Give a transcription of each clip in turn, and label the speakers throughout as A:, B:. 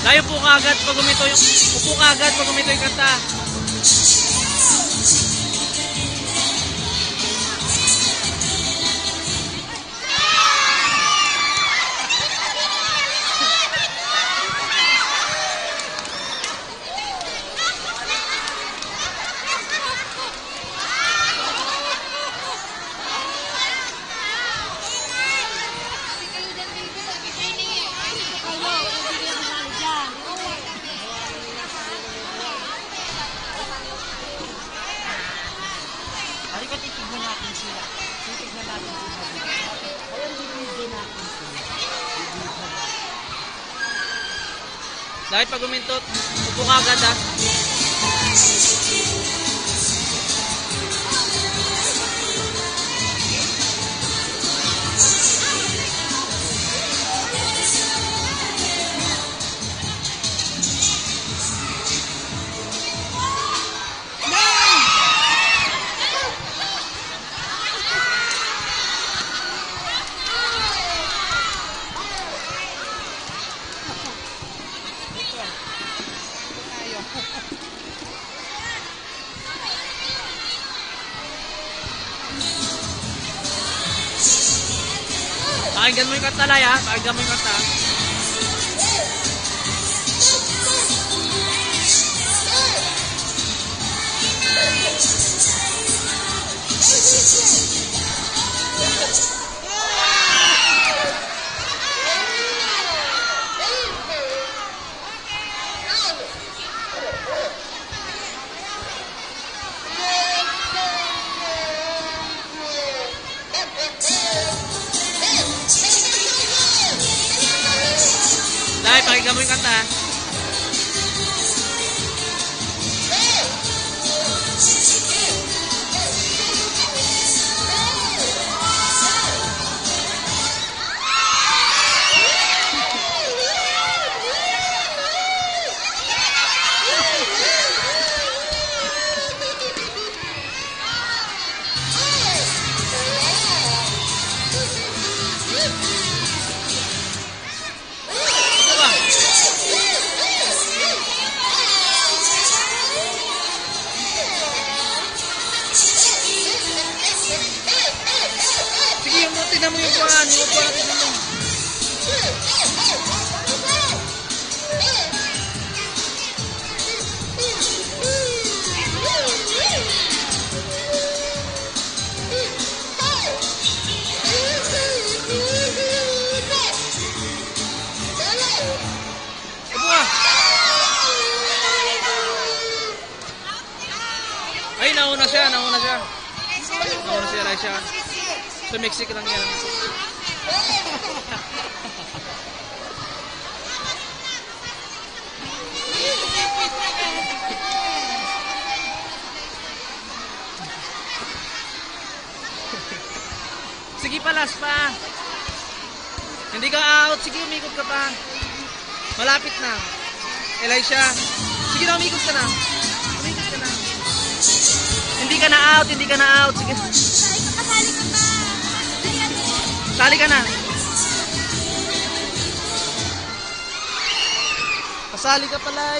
A: Tayo po kagad pag umito yung upo kagad pag umito yung kanta.
B: Titignan natin sila. Titignan natin sila. Ayun, bibigyan natin sila.
A: Dahil pag umintot, upo ka agad ha. Pakinggan mo yung kanta, Lay, ha? Pakinggan mo yung kanta. Dahil pakinggan mo yung kanta. Tignan mo yung buwan, yung buwan natin mo. Ay, nauna siya, nauna siya. Nauna siya, Laisha. Sa Mexico lang yan. Sige pa, last pa. Hindi ka out. Sige, umikot ka pa. Malapit na. Elisha. Sige na, umikot ka na. Umikot ka na. Hindi ka na out, hindi ka na out. Sige. Sali ka na. Pasali ka pala.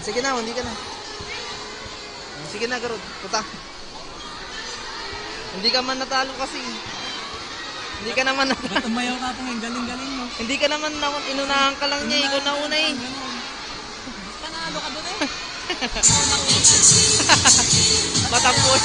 A: Sige na, hindi ka na. Sige na, Garod. Puta. Hindi ka man natalo kasi. Hindi ka naman natalo.
B: Tumayaw ka pang galing-galing mo.
A: Hindi ka naman inunahan ka lang niya. Ikaw nauna eh.
B: Panalo ka doon eh.
A: Matampo.